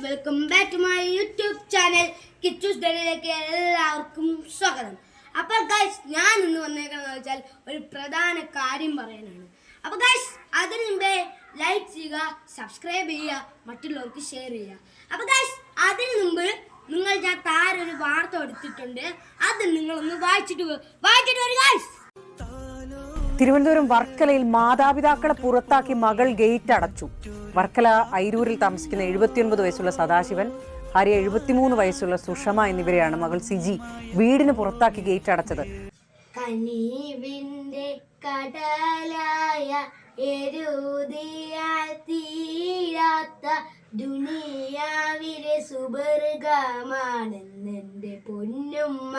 Welcome back to my YouTube channel Kichus ഡെയിലിയിലേക്ക് എല്ലാവർക്കും സ്വാഗതം. അപ്പോൾ ഗൈസ്, ഞാൻ ഇന്ന് വന്നേക്കണമെന്ന് വെച്ചാൽ ഒരു പ്രധാന കാര്യം പറയാനാണ്. അപ്പോൾ ഗൈസ്, അതിന് മുമ്പേ ലൈക്ക് ചെയ്യുക, സബ്സ്ക്രൈബ് ചെയ്യുക, മറ്റുള്ളവർക്ക് ഷെയർ ചെയ്യുക. അപ്പോൾ ഗൈസ്, അതിന് മുമ്പ് ഞാൻ താരം ഒരു വാർത്ത എടുത്തിട്ടുണ്ട്, അത് നിങ്ങളൊന്ന് വായിച്ചിട്ട് വരും ഗൈസ്. തിരുവനന്തപുരം വർക്കലയിൽ മാതാപിതാക്കളെ പുറത്താക്കി മകൾ ഗേറ്റ് അടച്ചു. വർക്കല ഐരൂരിൽ താമസിക്കുന്ന 79 വയസ്സുള്ള സദാശിവൻ, ഭാര്യ 73 വയസ്സുള്ള സുഷമ എന്നിവരെയാണ് മകൾ സിജി വീടിന് പുറത്താക്കി ഗേറ്റ് അടച്ചത്. കനിവിന്റെ കടലായ എരുതിയാൽ തീരാത്ത ദുനിയാവിലെ സുബർഗമാണെന്നെന്റെ പൊന്നുമ്മ,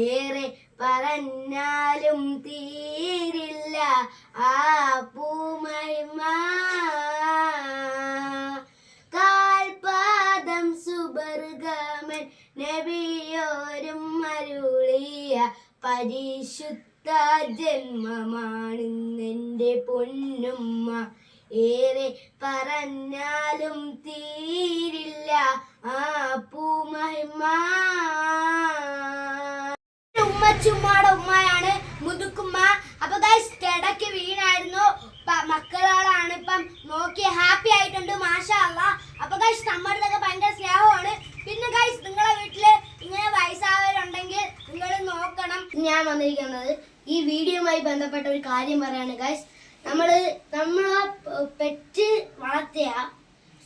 ഏറെ പറഞ്ഞാലും തീരില്ല ആ പൂമഹിമ. കാൽപാദം സുബർഗമൻ നബിയോരും അരുളിയ പരിശുദ്ധ ജന്മമാണെന്നെന്റെ പൊന്നുമ്മ, ഏറെ പറഞ്ഞാലും തീരില്ല ആ പൂമഹിമ. ഉമ്മച്ചുമ്മയുടെ ഉമ്മയാണ് മുതുക്കുമ്മ. അപ്പൊ ഗൈസ്, കിടക്ക് വീണായിരുന്നു. മക്കളാണ് ഇപ്പം നോക്കി ഹാപ്പി ആയിട്ടുണ്ട്, മാഷാ അല്ലാ. അപ്പൊ ഗൈസ്, നമ്മുടെ ഭയങ്കര സ്നേഹമാണ്. പിന്നെ ഗൈസ്, നിങ്ങളെ വീട്ടില് ഇങ്ങനെ വയസ്സായവരുണ്ടെങ്കിൽ നിങ്ങൾ നോക്കണം. ഞാൻ വന്നിരിക്കുന്നത് ഈ വീഡിയോയുമായി ബന്ധപ്പെട്ട ഒരു കാര്യം പറയാണ് ഗൈസ്. നമ്മള് പെറ്റ് വളർത്തിയ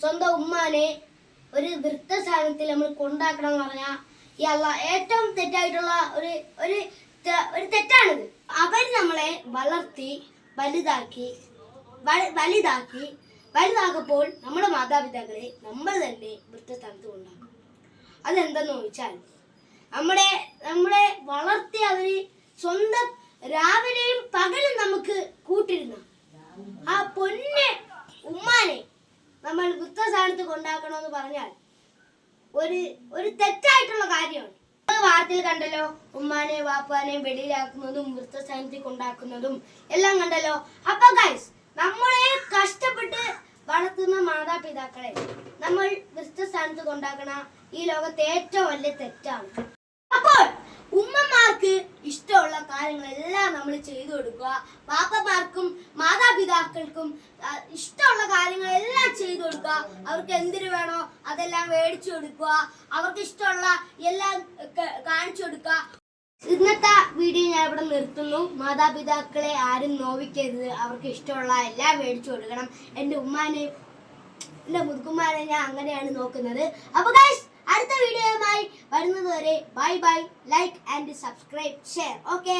സ്വന്തം ഉമ്മാനെ ഒരു വൃദ്ധസ്ഥാനത്തിൽ നമ്മൾ കൊണ്ടാക്കണം എന്ന് പറഞ്ഞാൽ ഈ ഏറ്റവും തെറ്റായിട്ടുള്ള ഒരു തെറ്റാണിത്. അവർ നമ്മളെ വളർത്തി വലുതാക്കപ്പോൾ നമ്മുടെ മാതാപിതാക്കളെ നമ്മൾ തന്നെ വൃദ്ധസ്ഥാനത്ത് കൊണ്ടാക്കും. അതെന്തെന്ന് ചോദിച്ചാൽ, നമ്മളെ വളർത്തി അവര് സ്വന്തം രാവിലെയും പകലും നമുക്ക് കൂട്ടിരുന്ന ആ പൊന്നെ ഉമ്മാനെ നമ്മൾ വൃദ്ധസ്ഥാനത്ത് കൊണ്ടാക്കണമെന്ന് പറഞ്ഞാൽ ഒരു തെറ്റായിട്ടുള്ള കാര്യമാണ്. വാർത്തയിൽ കണ്ടല്ലോ, ഉമ്മാനെയും വാപ്പാനെയും വെളിയിലാക്കുന്നതും വൃദ്ധസ്ഥാനത്തിൽ കൊണ്ടാക്കുന്നതും എല്ലാം കണ്ടല്ലോ. അപ്പൊ ഗൈസ്, നമ്മളെ കഷ്ടപ്പെട്ട് വളർത്തുന്ന മാതാപിതാക്കളെ നമ്മൾ വൃദ്ധസ്ഥാനത്ത് കൊണ്ടാക്കണ ഈ ലോകത്തെ ഏറ്റവും വലിയ തെറ്റാണ്. അപ്പോൾ ഉമ്മമാർക്ക് ഇഷ്ടമുള്ള കാര്യങ്ങളെല്ലാം നമ്മൾ ചെയ്തു കൊടുക്കുക. പാപ്പമാർക്കും മാതാപിതാക്കൾക്കും ഇഷ്ടമുള്ള കാര്യങ്ങളെല്ലാം ചെയ്തു കൊടുക്കുക. അവർക്ക് എന്തിനു വേണോ അതെല്ലാം മേടിച്ചു കൊടുക്കുക. അവർക്ക് ഇഷ്ടമുള്ള എല്ലാം കാണിച്ചു കൊടുക്കുക. ഇന്നത്തെ വീഡിയോ ഞാൻ ഇവിടെ നിർത്തുന്നു. മാതാപിതാക്കളെ ആരും നോവിക്കരുത്. അവർക്ക് ഇഷ്ടമുള്ള എല്ലാം മേടിച്ചു കൊടുക്കണം. എൻ്റെ ഉമ്മാനെയും എൻ്റെ മുതുക്കുമ്മാനെ ഞാൻ അങ്ങനെയാണ് നോക്കുന്നത്. അപ്പോൾ ഗൈസ്, അടുത്ത വീഡിയോയുമായി വരുന്നത് വരെ bye bye. Like and subscribe, share. Okay.